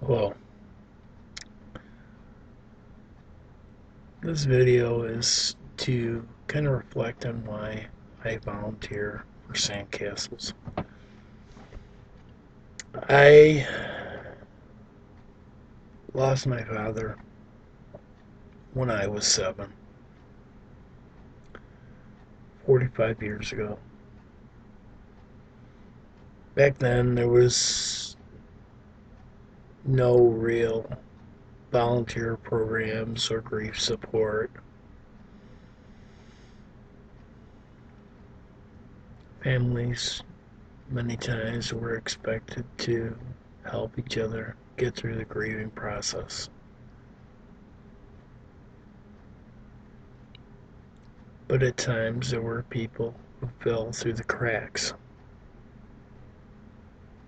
Well, this video is to kind of reflect on why I volunteer for sandcastles. I lost my father when I was 7, 45 years ago. Back then, there was no real volunteer programs or grief support. Families, many times, were expected to help each other get through the grieving process. But at times there were people who fell through the cracks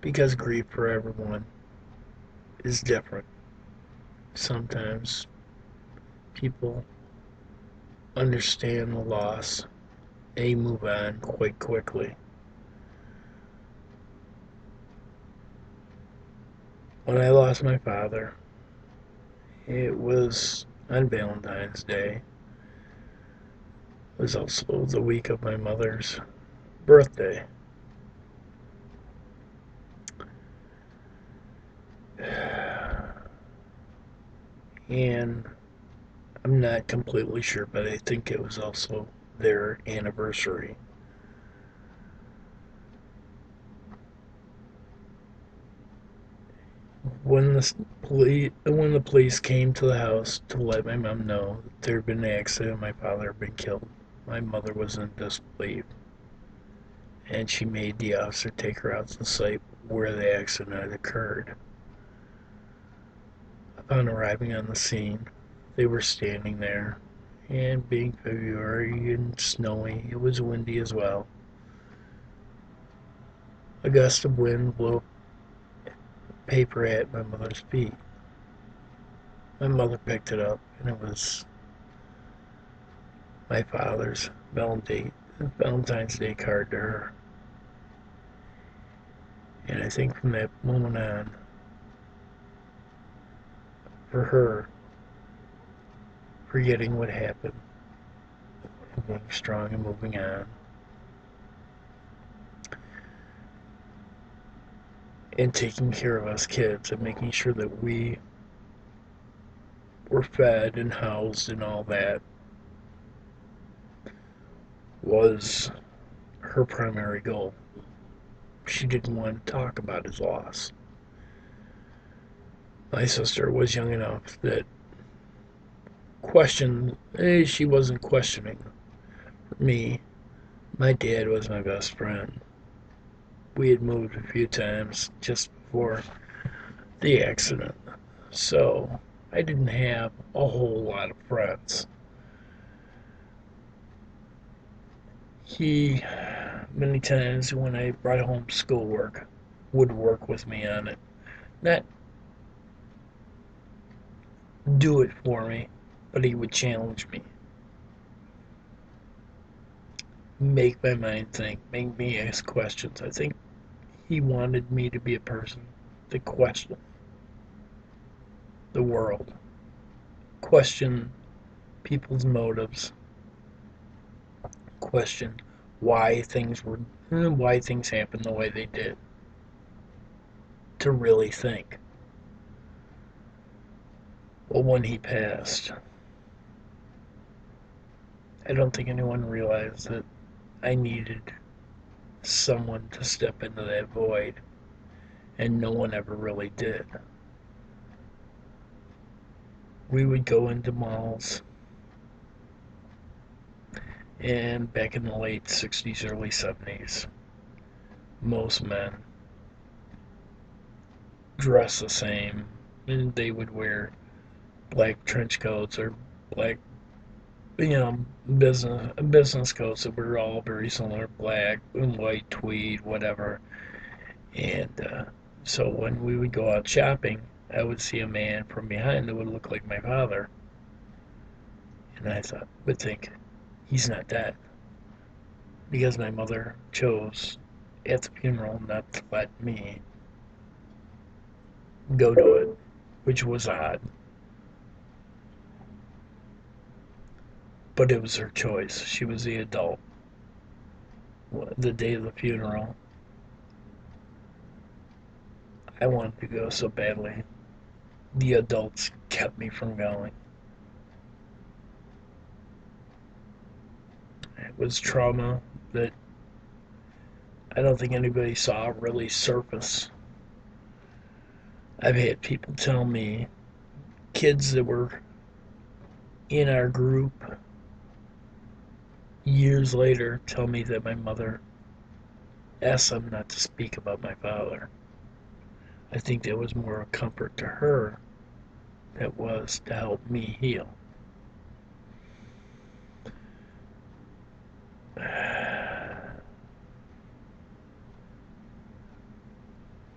because grief for everyone is different. Sometimes people understand the loss and move on quite quickly. When I lost my father, it was on Valentine's Day. It was also the week of my mother's birthday. And I'm not completely sure, but I think it was also their anniversary. When the police came to the house to let my mom know that there had been an accident, my father had been killed, my mother was in disbelief, and she made the officer take her out to the site where the accident had occurred. Upon arriving on the scene, they were standing there, and being February and snowy, it was windy as well. A gust of wind blew paper at my mother's feet. My mother picked it up, and it was my father's Valentine's Day card to her. And I think from that moment on, for her, forgetting what happened and being strong and moving on, and taking care of us kids and making sure that we were fed and housed and all that was her primary goal. She didn't want to talk about his loss. My sister was young enough that she wasn't questioning me. My dad was my best friend. We had moved a few times just before the accident, so I didn't have a whole lot of friends. He, many times when I brought home schoolwork, would work with me on it. Not do it for me, but he would challenge me, make my mind think, make me ask questions. I think he wanted me to be a person that questioned the world, question people's motives, question why things happened the way they did, to really think. Well, when he passed, I don't think anyone realized that I needed someone to step into that void, and no one ever really did. We would go into malls, and back in the late 60s, early 70s, most men dress the same, and they would wear black trench coats or black, business coats that were all very similar, black and white tweed, whatever. And so when we would go out shopping, I would see a man from behind that would look like my father, and would think, he's not dead, because my mother chose at the funeral not to let me go to it. which was odd, but it was her choice. She was the adult. The day of the funeral, I wanted to go so badly. The adults kept me from going. It was trauma that I don't think anybody saw really surface. I've had people tell me, kids that were in our group years later, tell me that my mother asked them not to speak about my father. I think that was more a comfort to her that was to help me heal.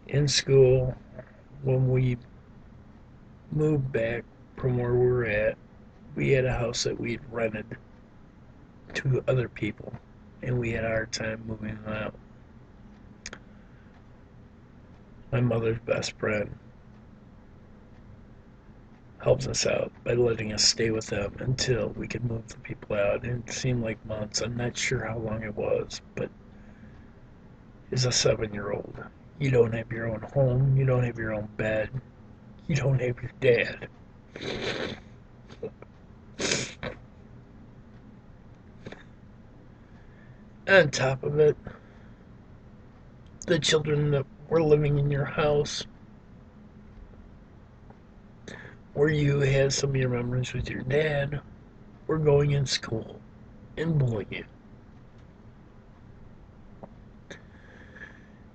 In school, when we moved back from where we were at, we had a house that we'd rented to other people, and we had a hard time moving them out. My mother's best friend helped us out by letting us stay with them until we could move the people out. And it seemed like months. I'm not sure how long it was, but as a 7-year-old, you don't have your own home, you don't have your own bed, you don't have your dad. On top of it, the children that were living in your house where you had some of your memories with your dad were going in school and bullying you.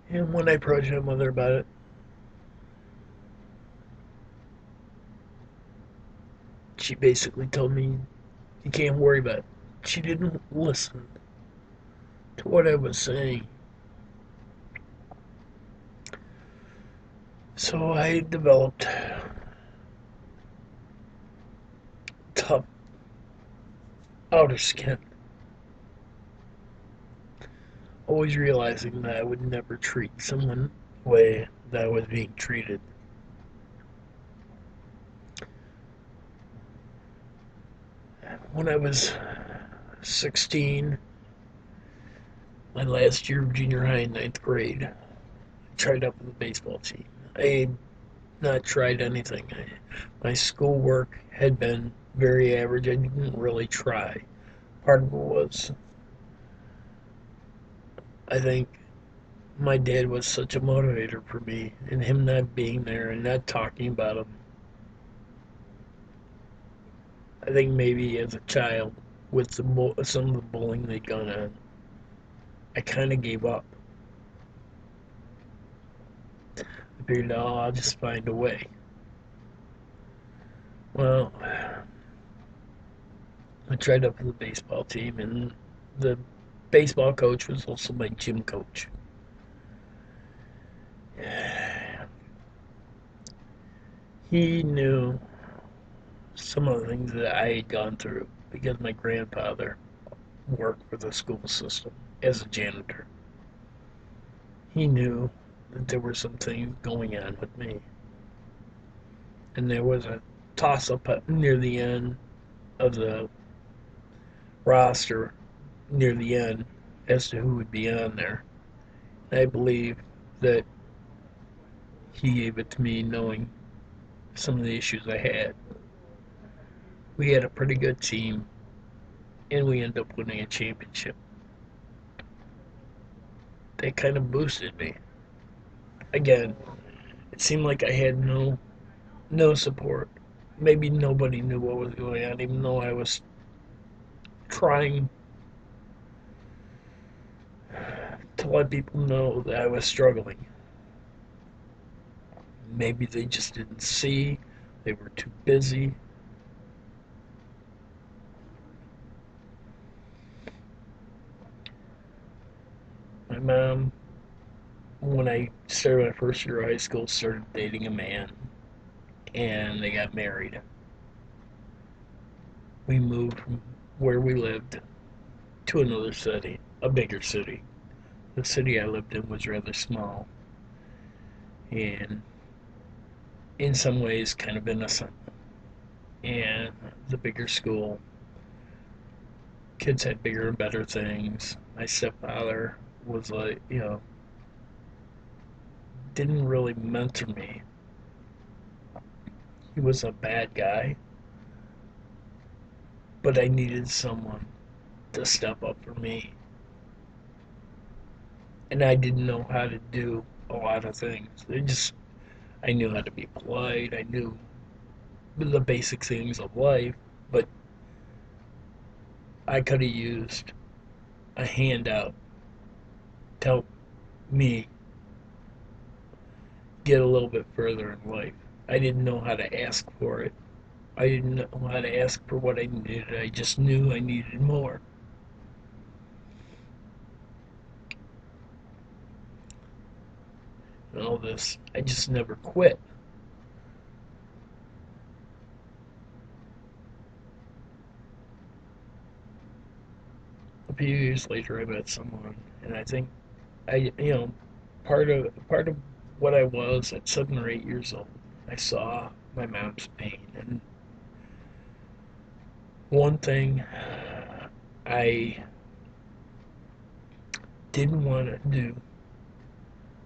And when I approached my mother about it, she basically told me, you can't worry about it. She didn't listen to what I was saying. So I developed tough outer skin, always realizing that I would never treat someone the way that I was being treated. When I was 16, my last year of junior high in ninth grade, I tried out for the baseball team. I had not tried anything. My schoolwork had been very average. I didn't really try. Part of it was, I think, my dad was such a motivator for me, and him not being there and not talking about him. I think maybe as a child, with some of the bullying they'd gone on, I kind of gave up. I figured, oh, I'll just find a way. Well, I tried out for the baseball team, and the baseball coach was also my gym coach. He knew some of the things that I had gone through because my grandfather worked for the school system as a janitor. He knew that there were some things going on with me. And there was a toss up near the end of the roster, near the end, as to who would be on there. I believe that he gave it to me knowing some of the issues I had. We had a pretty good team, and we ended up winning a championship. That kind of boosted me. Again, it seemed like I had no support. Maybe nobody knew what was going on, even though I was trying to let people know that I was struggling. Maybe they just didn't see, they were too busy. My mom, when I started my first year of high school, started dating a man, and they got married. We moved from where we lived to another city, a bigger city. The city I lived in was rather small, and in some ways kind of innocent. And the bigger school, kids had bigger and better things. My stepfather was like, didn't really mentor me. He was a bad guy, but I needed someone to step up for me. And I didn't know how to do a lot of things. I knew how to be polite. I knew the basic things of life, but I could have used a handout to help me get a little bit further in life. I didn't know how to ask for it. I didn't know how to ask for what I needed. I just knew I needed more. And all this, I just never quit. A few years later, I met someone, and I think I, part of what I was at 7 or 8 years old. I saw my mom's pain, and one thing I didn't want to do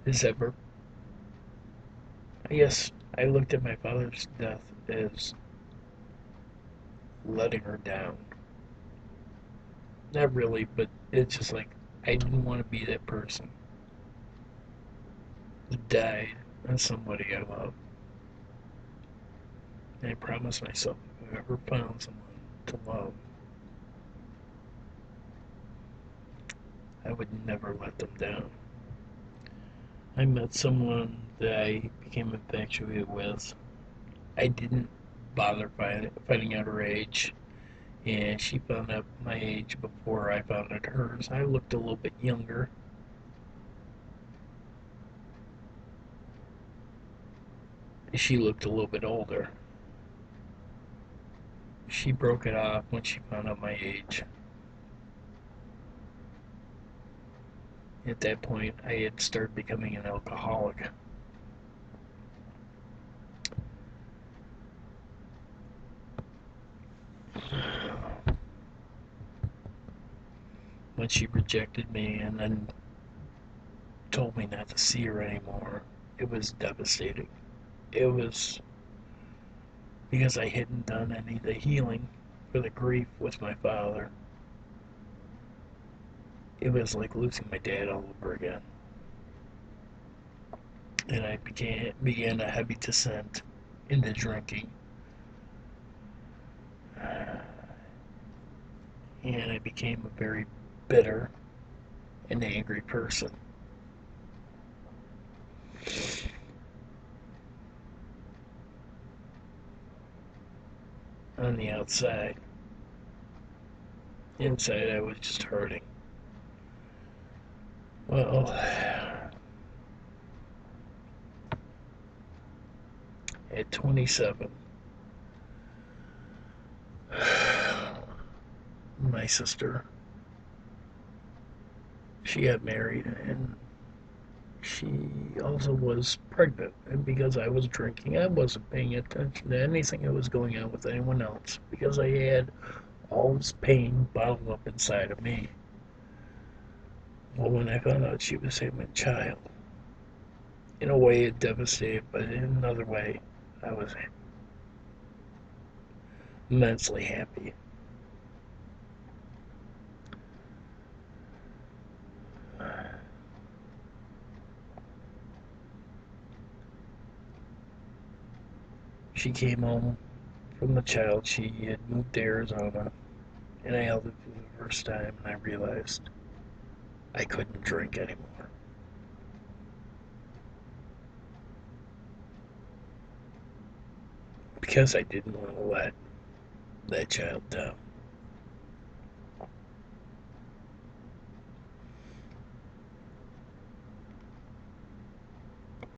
is ever. I guess I looked at my father's death as letting her down. Not really, but it's just like I didn't want to be that person that died on somebody I loved. And I promised myself if I ever found someone to love, I would never let them down. I met someone that I became infatuated with. I didn't bother finding out her age, and she found out my age before I found out hers. I looked a little bit younger. She looked a little bit older. She broke it off when she found out my age. At that point, I had started becoming an alcoholic. When she rejected me and then told me not to see her anymore, it was devastating. It was because I hadn't done any of the healing for the grief with my father. It was like losing my dad all over again. And I began a heavy descent into drinking. And I became a very bitter and angry person. On the outside, inside, I was just hurting. Well, at 27, my sister, she got married and she also was pregnant. And because I was drinking, I wasn't paying attention to anything that was going on with anyone else because I had all this pain bottled up inside of me. Well, when I found out she was having a child, in a way it devastated, but in another way, I was immensely happy. She came home from the child. She had moved to Arizona, and I held it for the first time, and I realized I couldn't drink anymore because I didn't want to let that child down.